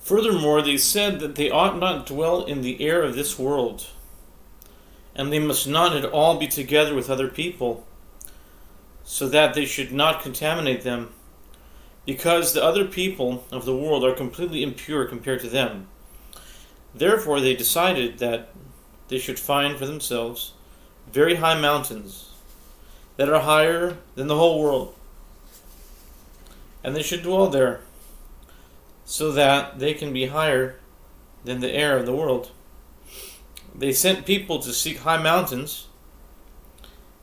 Furthermore, they said that they ought not dwell in the air of this world, and they must not at all be together with other people, so that they should not contaminate them, because the other people of the world are completely impure compared to them. Therefore they decided that they should find for themselves very high mountains that are higher than the whole world, and they should dwell there, so that they can be higher than the air of the world. They sent people to seek high mountains,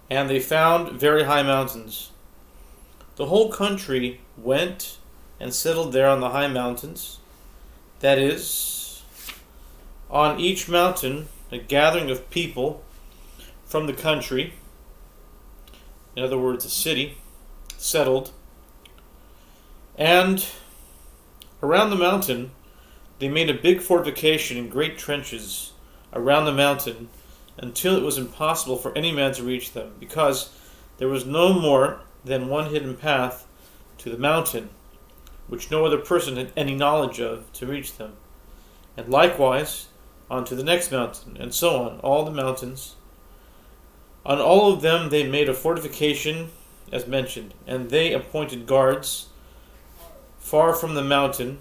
and they found very high mountains. The whole country went and settled there on the high mountains. That is, on each mountain, a gathering of people from the country, in other words, a city, settled. And around the mountain, they made a big fortification in great trenches around the mountain until it was impossible for any man to reach them, because there was no more than one hidden path to the mountain, which no other person had any knowledge of to reach them. And likewise, on to the next mountain, and so on, all the mountains. On all of them they made a fortification, as mentioned, and they appointed guards far from the mountain,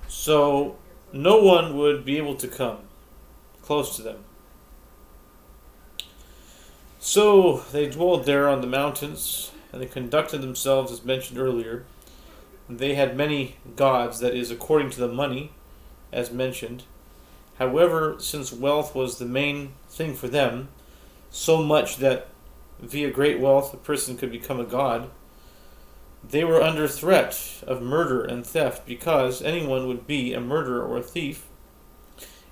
so no one would be able to come close to them. So they dwelled there on the mountains, and they conducted themselves as mentioned earlier. They had many gods, that is, according to the money, as mentioned. However, since wealth was the main thing for them, so much that via great wealth a person could become a god, they were under threat of murder and theft, because anyone would be a murderer or a thief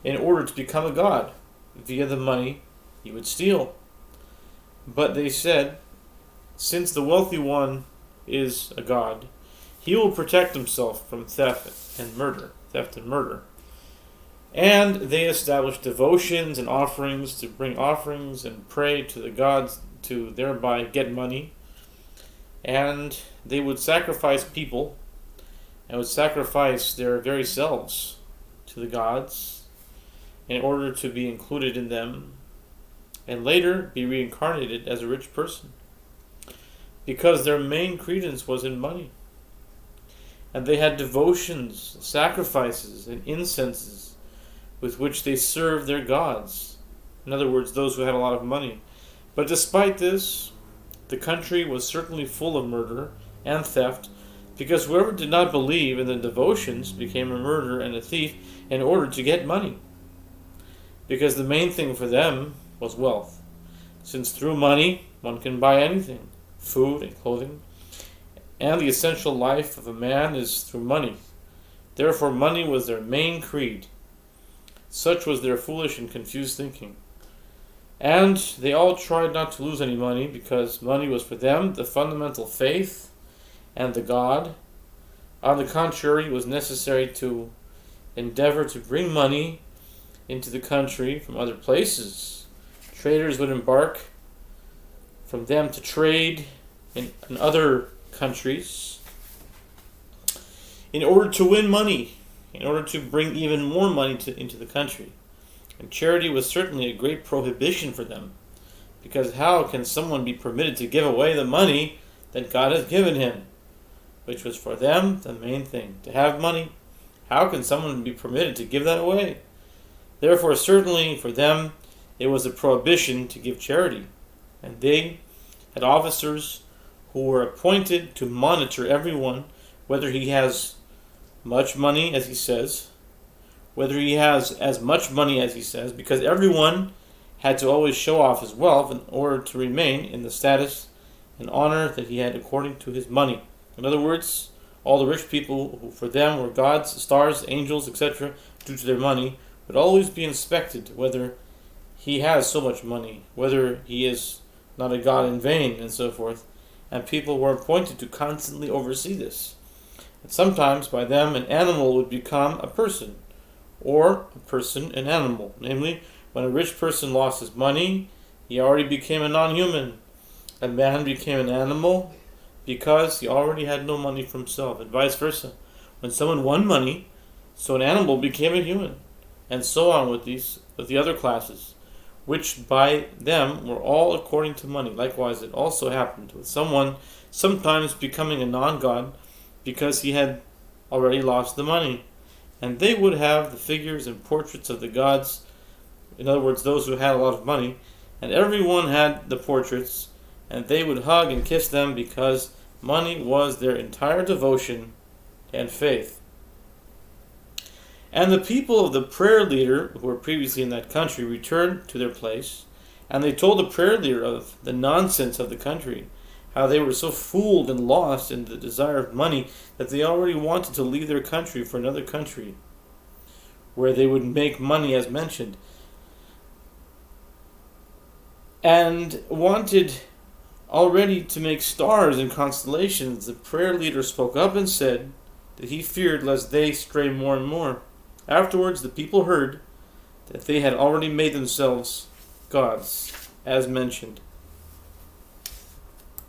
in order to become a god via the money he would steal. But they said, since the wealthy one is a god, he will protect himself from theft and murder. And they established devotions and offerings to bring offerings and pray to the gods to thereby get money. And they would sacrifice people and would sacrifice their very selves to the gods in order to be included in them and later be reincarnated as a rich person, because their main credence was in money. And they had devotions, sacrifices, and incenses with which they served their gods. In other words, those who had a lot of money. But despite this, the country was certainly full of murder and theft, because whoever did not believe in the devotions became a murderer and a thief in order to get money. Because the main thing for them was wealth, since through money one can buy anything, food and clothing, and the essential life of a man is through money. Therefore money was their main creed. Such was their foolish and confused thinking. And they all tried not to lose any money, because money was for them the fundamental faith and the God. On the contrary, it was necessary to endeavor to bring money into the country from other places. Traders would embark from them to trade in other countries in order to win money, in order to bring even more money into the country. And charity was certainly a great prohibition for them, because how can someone be permitted to give away the money that God has given him, which was for them the main thing, to have money? How can someone be permitted to give that away? Therefore, certainly for them, it was a prohibition to give charity. And they had officers who were appointed to monitor everyone, whether he has much money, as he says, whether he has as much money as he says, because everyone had to always show off his wealth in order to remain in the status and honor that he had according to his money. In other words, all the rich people who for them were gods, stars, angels, etc., due to their money, would always be inspected whether he has so much money, whether he is not a god in vain, and so forth. And people were appointed to constantly oversee this. And sometimes by them an animal would become a person, or a person an animal. Namely, when a rich person lost his money, he already became a non-human. A man became an animal because he already had no money for himself, and vice versa. When someone won money, so an animal became a human, and so on with the other classes, which by them were all according to money. Likewise, it also happened with someone sometimes becoming a non-god because he had already lost the money, and they would have the figures and portraits of the gods, in other words, those who had a lot of money, and everyone had the portraits, and they would hug and kiss them because money was their entire devotion and faith. And the people of the prayer leader, who were previously in that country, returned to their place, and they told the prayer leader of the nonsense of the country, how they were so fooled and lost in the desire of money that they already wanted to leave their country for another country, where they would make money as mentioned, and wanted already to make stars and constellations. The prayer leader spoke up and said that he feared lest they stray more and more. Afterwards, the people heard that they had already made themselves gods, as mentioned.